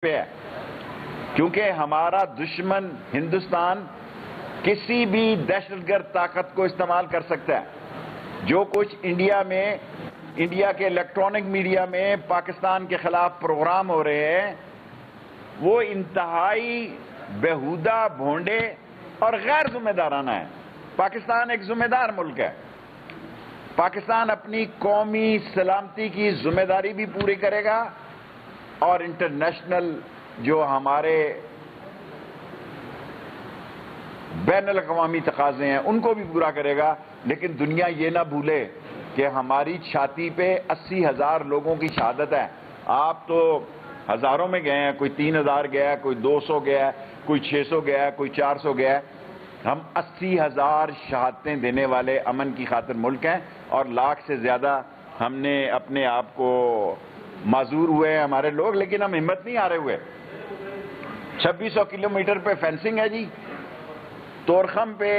پہ ہے، کیونکہ ہمارا دشمن ہندوستان کسی بھی دہشت گرد طاقت کو استعمال کر سکتا ہے۔ جو کچھ انڈیا کے الیکٹرانک میڈیا میں پاکستان کے خلاف پروگرام ہو رہے ہیں، وہ انتہائی بیہودہ، بھونڈے اور غیر ذمہ دارانہ ہے۔ پاکستان ایک ذمہ دار ملک ہے۔ پاکستان اپنی قومی سلامتی کی ذمہ داری بھی پوری کرے گا اور انٹرنیشنل جو ہمارے بین الاقوامی تقاضے ہیں ان کو بھی پورا کرے گا۔ لیکن دنیا یہ نہ بھولے کہ ہماری چھاتی پہ 80,000 لوگوں کی شہادت ہے۔ آپ تو ہزاروں میں گئے ہیں، کوئی 3,000 گیا ہے، کوئی 200 گیا ہے، کوئی 600 گیا ہے، کوئی 400 گیا ہے۔ ہم 80,000 شہادتیں دینے والے امن کی خاطر ملک ہیں، اور لاکھ سے زیادہ ہم نے اپنے آپ کو معذور ہوئے ہیں ہمارے لوگ، لیکن ہم ہمت نہیں ہارے ہوئے۔ 2600 کلومیٹر پہ فینسنگ ہے جی۔ تورخم پہ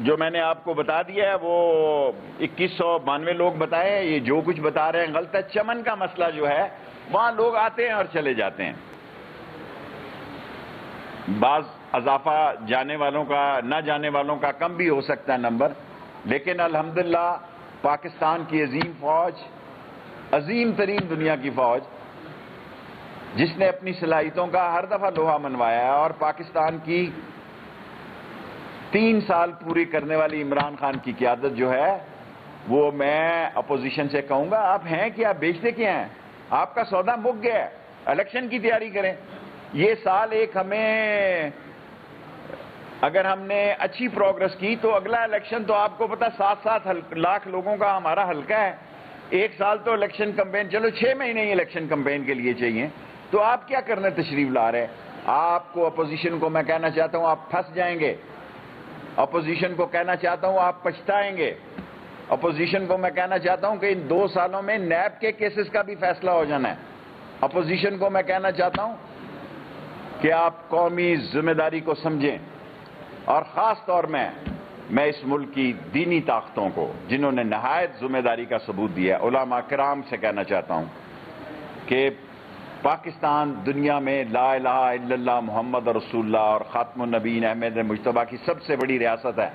جو میں نے آپ کو بتا دیا ہے وہ 2192 لوگ بتائے، یہ جو کچھ بتا رہے ہیں غلط ہے۔ چمن کا مسئلہ جو ہے وہاں لوگ آتے ہیں اور چلے جاتے ہیں، بعض اضافہ جانے والوں کا، نہ جانے والوں کا کم بھی ہو سکتا ہے نمبر، لیکن الحمدللہ پاکستان کی عظیم فوج، عظیم ترین دنیا کی فوج، جس نے اپنی صلاحیتوں کا ہر دفعہ لوہا منوایا ہے، اور پاکستان کی 3 سال پوری کرنے والی عمران خان کی قیادت جو ہے، وہ میں اپوزیشن سے کہوں گا آپ ہیں کیا، بیچتے کیا ہیں؟ آپ کا سودا مک گیا ہے، الیکشن کی تیاری کریں۔ یہ سال ایک ہمیں، اگر ہم نے اچھی پروگرس کی تو اگلا الیکشن تو آپ کو پتا 7 لاکھ لوگوں کا ہمارا حلقہ ہے۔ ایک سال تو الیکشن کمپین، چلو 6 مہینے ہی الیکشن کمپین کے لیے چاہیے، تو آپ کیا کرنے تشریف لا رہے ہیں؟ آپ کو اپوزیشن کو میں کہنا چاہتا ہوں آپ پھنس جائیں گے۔ اپوزیشن کو کہنا چاہتا ہوں آپ پچھتائیں گے۔ اپوزیشن کو میں کہنا چاہتا ہوں کہ ان 2 سالوں میں نیب کے کیسز کا بھی فیصلہ ہو جانا ہے۔ اپوزیشن کو میں کہنا چاہتا ہوں کہ آپ قومی ذمہ داری کو سمجھیں، اور خاص طور میں اس ملک کی دینی طاقتوں کو، جنہوں نے نہایت ذمہ داری کا ثبوت دیا ہے، علماء کرام سے کہنا چاہتا ہوں کہ پاکستان دنیا میں لا الہ الا اللہ محمد رسول اللہ اور خاتم النبیین احمد مجتبیٰ کی سب سے بڑی ریاست ہے،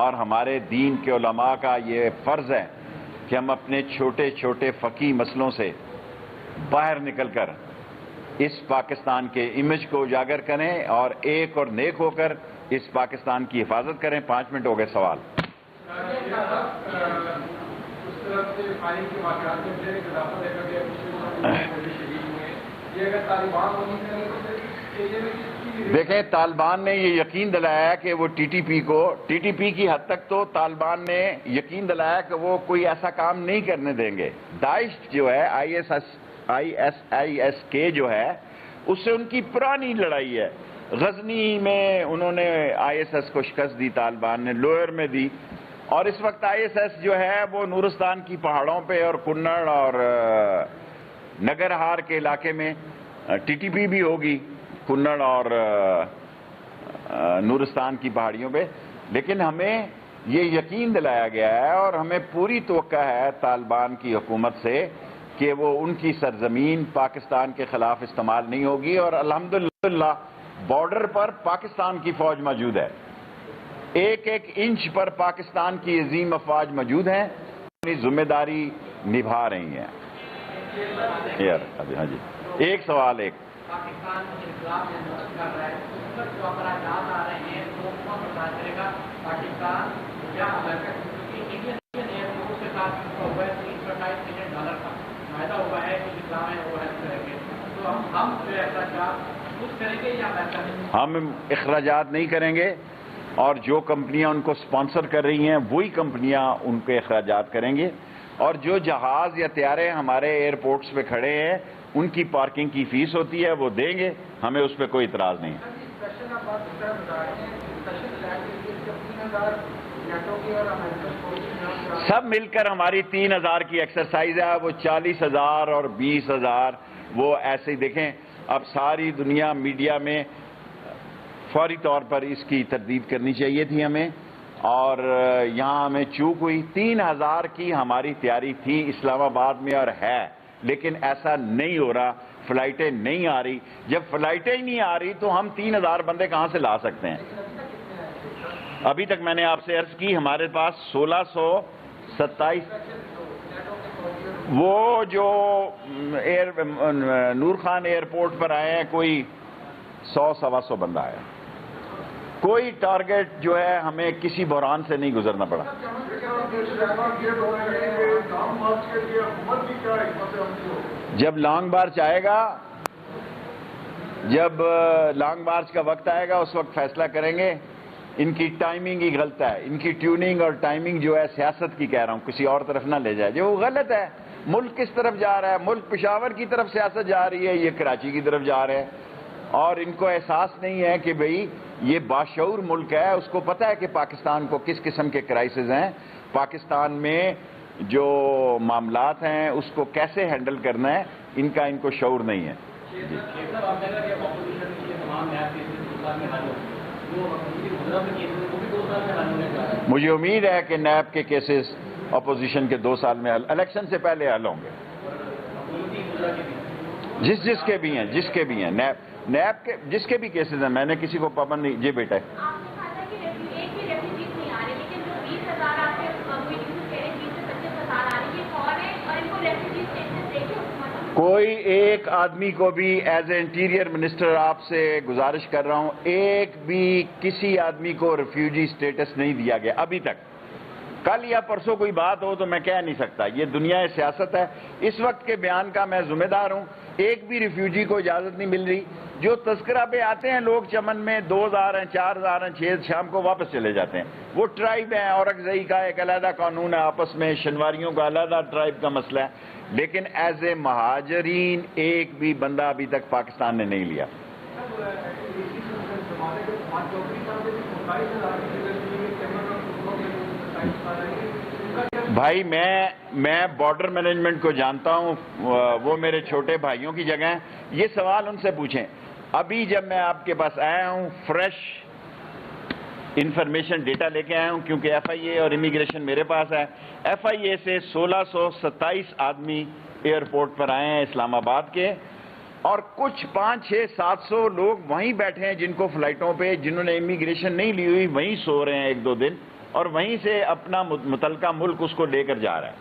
اور ہمارے دین کے علماء کا یہ فرض ہے کہ ہم اپنے چھوٹے چھوٹے فقہی مسئلوں سے باہر نکل کر اس پاکستان کے امیج کو اجاگر کریں اور ایک اور نیک ہو کر اس پاکستان کی حفاظت کریں۔ 5 منٹ ہو گئے سوال۔ دیکھیں، طالبان نے یہ یقین دلایا کہ وہ ٹی ٹی پی کی حد تک تو طالبان نے یقین دلایا کہ وہ کوئی ایسا کام نہیں کرنے دیں گے۔ داعش جو ہے، ISIS کے جو ہے، اس سے ان کی پرانی لڑائی ہے۔ غزنی میں انہوں نے ISIS کو شکست دی، طالبان نے لوئر میں دی، اور اس وقت ISIS جو ہے وہ نورستان کی پہاڑوں پہ اور کنڑ اور نگرہار کے علاقے میں ٹی پی بھی ہوگی، کنڑ اور نورستان کی پہاڑیوں پہ۔ لیکن ہمیں یہ یقین دلایا گیا ہے اور ہمیں پوری توقع ہے طالبان کی حکومت سے کہ وہ ان کی سرزمین پاکستان کے خلاف استعمال نہیں ہوگی، اور الحمدللہ بارڈر پر پاکستان کی فوج موجود ہے، ایک ایک انچ پر پاکستان کی عظیم افواج موجود ہیں، اپنی ذمہ داری نبھا رہی ہیں۔ ہاں جی، ایک سوال ایک۔ پاکستان انقلاب میں مدد کر رہا ہے، اس پر جو اخراجات آ رہے ہیں وہ کون برداشت کرے گا، پاکستان یا امریکہ؟ کیونکہ انڈین ایئر فورس کے ساتھ ہوا ہے $328 ملین کا معاہدہ ہوا ہے کہ اسلام ہے وہ ہیلپ کریں گے، تو ہم جو اخراجات خود کریں گے یا امریکہ؟ ہم اخراجات نہیں کریں گے، اور جو کمپنیاں ان کو سپانسر کر رہی ہیں وہی کمپنیاں ان کے اخراجات کریں گے، اور جو جہاز یا طیارے ہمارے ایئرپورٹس پہ کھڑے ہیں ان کی پارکنگ کی فیس ہوتی ہے وہ دیں گے، ہمیں اس پہ کوئی اعتراض نہیں۔ سب مل کر ہماری 3,000 کی ایکسرسائز ہے، وہ 40,000 اور 20,000، وہ ایسے ہی دیکھیں۔ اب ساری دنیا میڈیا میں فوری طور پر اس کی تردید کرنی چاہیے تھی ہمیں، اور یہاں ہمیں چوک ہوئی۔ 3,000 کی ہماری تیاری تھی اسلام آباد میں اور ہے، لیکن ایسا نہیں ہو رہا فلائٹیں نہیں آ رہی. جب فلائٹیں ہی نہیں آ رہی تو ہم 3,000 بندے کہاں سے لا سکتے ہیں؟ ابھی تک میں نے آپ سے عرض کی ہمارے پاس 1627 وہ جو نور خان ایئرپورٹ پر آئے ہیں کوئی 100-125 بندہ آیا. کوئی ٹارگٹ جو ہے ہمیں کسی بحران سے نہیں گزرنا پڑا. جب لانگ مارچ آئے گا، جب لانگ مارچ کا وقت آئے گا اس وقت فیصلہ کریں گے. ان کی ٹائمنگ ہی غلط ہے. ان کی ٹیوننگ اور ٹائمنگ جو ہے سیاست کی کہہ رہا ہوں، کسی اور طرف نہ لے جائے. جو وہ غلط ہے. ملک کس طرف جا رہا ہے؟ ملک پشاور کی طرف سیاست جا رہی ہے، یہ کراچی کی طرف جا رہے ہیں. اور ان کو احساس نہیں ہے کہ بھئی یہ باشعور ملک ہے. اس کو پتہ ہے کہ پاکستان کو کس قسم کے کرائسز ہیں، پاکستان میں جو معاملات ہیں اس کو کیسے ہینڈل کرنا ہے. ان کو شعور نہیں ہے. جی. مجھے امید ہے کہ نیب کے کیسز اپوزیشن کے 2 سال میں الیکشن سے پہلے حل ہوں گے. جس کے بھی ہیں نیب کے جس کے بھی کیسز ہیں. میں نے کسی کو پابند نہیں. جی بیٹا کوئی ایک آدمی کو بھی ایز اے انٹیریئر منسٹر آپ سے گزارش کر رہا ہوں، ایک بھی کسی آدمی کو ریفیوجی سٹیٹس نہیں دیا گیا ابھی تک. کل یا پرسوں کوئی بات ہو تو میں کہہ نہیں سکتا. یہ دنیا سیاست ہے. اس وقت کے بیان کا میں ذمہ دار ہوں. ایک بھی ریفیوجی کو اجازت نہیں مل رہی. جو تذکرہ پہ آتے ہیں لوگ چمن میں 2,000 ہیں 4,000 ہیں 6 شام کو واپس چلے جاتے ہیں. وہ ٹرائب ہیں. اورکزئی کا ایک علیحدہ قانون ہے آپس میں، شنواریوں کا علیحدہ ٹرائب کا مسئلہ ہے. لیکن ایز اے مہاجرین ایک بھی بندہ ابھی تک پاکستان نے نہیں لیا. بھائی میں بارڈر مینجمنٹ کو جانتا ہوں، وہ میرے چھوٹے بھائیوں کی جگہ ہیں. یہ سوال ان سے پوچھیں. ابھی جب میں آپ کے پاس آیا ہوں فریش انفارمیشن ڈیٹا لے کے آیا ہوں، کیونکہ ایف آئی اے اور امیگریشن میرے پاس ہے. ایف آئی اے سے 1627 آدمی ایئرپورٹ پر آئے ہیں اسلام آباد کے، اور کچھ 500-600-700 لوگ وہیں بیٹھے ہیں جن کو فلائٹوں پہ، جنہوں نے امیگریشن نہیں لی ہوئی وہیں سو رہے ہیں 1-2 دن، اور وہیں سے اپنا متعلقہ ملک اس کو لے کر جا رہا ہے.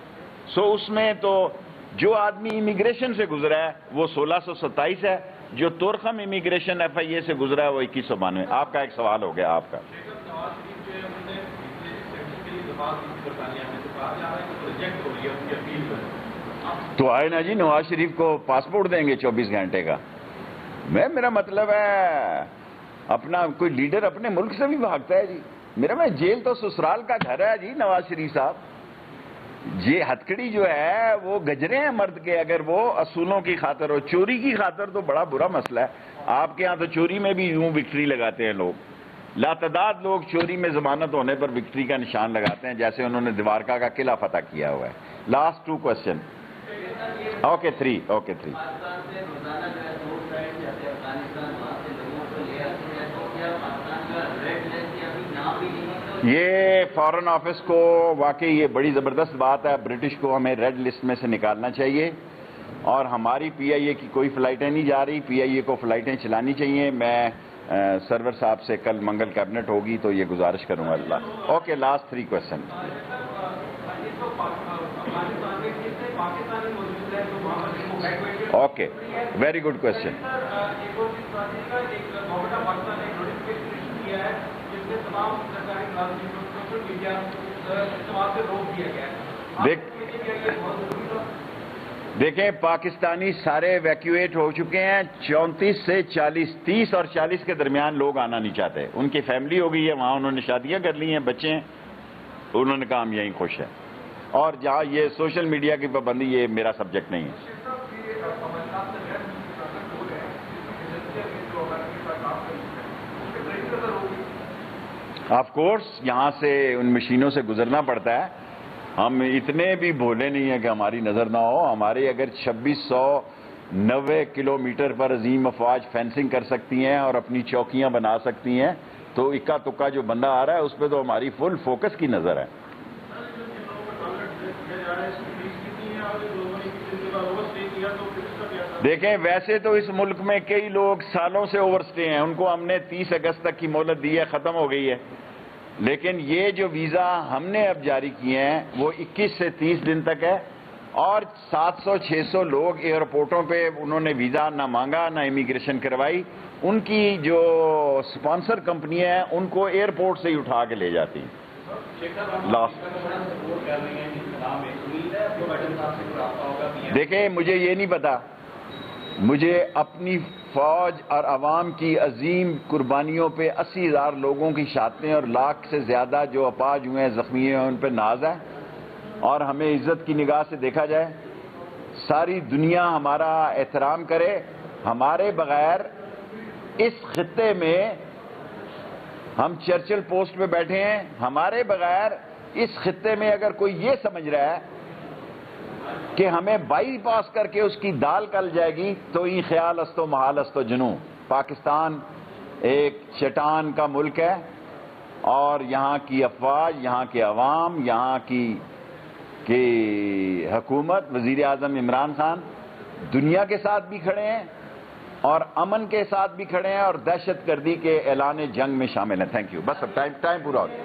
سو اس میں تو جو آدمی امیگریشن سے گزرا ہے وہ 1627 ہے. جو تورخم امیگریشن ایف آئی اے سے گزرا ہے وہ 2192. آپ کا ایک سوال ہو گیا. آپ کا تو آئے نا جی، نواز شریف کو پاسپورٹ دیں گے 24 گھنٹے کا. میرا مطلب ہے اپنا کوئی لیڈر اپنے ملک سے بھی بھاگتا ہے جی. میں جیل تو سسرال کا گھر ہے جی نواز شریف صاحب. یہ ہتھکڑی جو ہے وہ گجرے ہیں مرد کے. اگر وہ اصولوں کی خاطر ہو، چوری کی خاطر تو بڑا برا مسئلہ ہے. آپ کے ہاں تو چوری میں بھی یوں وکٹری لگاتے ہیں لوگ. لاتعداد لوگ چوری میں ضمانت ہونے پر وکٹری کا نشان لگاتے ہیں، جیسے انہوں نے دوارکا کا قلعہ فتح کیا ہوا ہے. Last 2 question. اوکے 3. یہ فارن آفس کو واقعی یہ بڑی زبردست بات ہے. برٹش کو ہمیں ریڈ لسٹ میں سے نکالنا چاہیے، اور ہماری پی آئی اے کی کوئی فلائٹیں نہیں جا رہی. پی آئی اے کو فلائٹیں چلانی چاہیے. میں سرور صاحب سے کل منگل کیبنٹ ہوگی تو یہ گزارش کروں گا. اللہ okay. Last 3 question. Okay very good question. دیکھیں پاکستانی سارے ایویکویٹ ہو چکے ہیں. 34 سے 40، 30 اور 40 کے درمیان لوگ آنا نہیں چاہتے. ان کی فیملی ہو گئی ہے وہاں، انہوں نے شادیاں کر لی ہیں، بچے ہیں، انہوں نے کہا ہم یہیں خوش ہیں. اور جہاں یہ سوشل میڈیا کی پابندی، یہ میرا سبجیکٹ نہیں ہے. آف کورس یہاں سے ان مشینوں سے گزرنا پڑتا ہے. ہم اتنے بھی بھولے نہیں ہیں کہ ہماری نظر نہ ہو. ہماری اگر 2690 کلومیٹر پر عظیم افواج فینسنگ کر سکتی ہیں اور اپنی چوکیاں بنا سکتی ہیں، تو اکا تکا جو بندہ آ رہا ہے اس پہ تو ہماری فل فوکس کی نظر ہے. دیکھیں ویسے تو اس ملک میں کئی لوگ سالوں سے اوور سٹے ہیں، ان کو ہم نے 30 اگست تک کی مہلت دی ہے، ختم ہو گئی ہے، لیکن یہ جو ویزا ہم نے اب جاری کیے ہیں وہ 21 سے 30 دن تک ہے، اور 700-600 لوگ ایئرپورٹوں پہ انہوں نے ویزا نہ مانگا نہ امیگریشن کروائی، ان کی جو سپانسر کمپنی ہیں ان کو ایئرپورٹ سے ہی اٹھا کے لے جاتی ہیں۔ دیکھیں مجھے یہ نہیں پتا، مجھے اپنی فوج اور عوام کی عظیم قربانیوں پہ 80,000 لوگوں کی شہادتیں اور لاکھ سے زیادہ جو اپاہج ہوئے ہیں، زخمی ہیں، ان پہ ناز ہے، اور ہمیں عزت کی نگاہ سے دیکھا جائے، ساری دنیا ہمارا احترام کرے۔ ہمارے بغیر اس خطے میں، ہم چرچل پوسٹ پہ بیٹھے ہیں، ہمارے بغیر اس خطے میں اگر کوئی یہ سمجھ رہا ہے کہ ہمیں بائی پاس کر کے اس کی دال کل جائے گی، تو یہ خیال استو محال استو جنوں۔ پاکستان ایک چٹان کا ملک ہے، اور یہاں کی افواج، یہاں کے عوام، یہاں کی حکومت، وزیر اعظم عمران خان دنیا کے ساتھ بھی کھڑے ہیں اور امن کے ساتھ بھی کھڑے ہیں، اور دہشت گردی کے اعلان جنگ میں شامل ہیں۔ Thank you. بس اب ٹائم پورا ہو گیا۔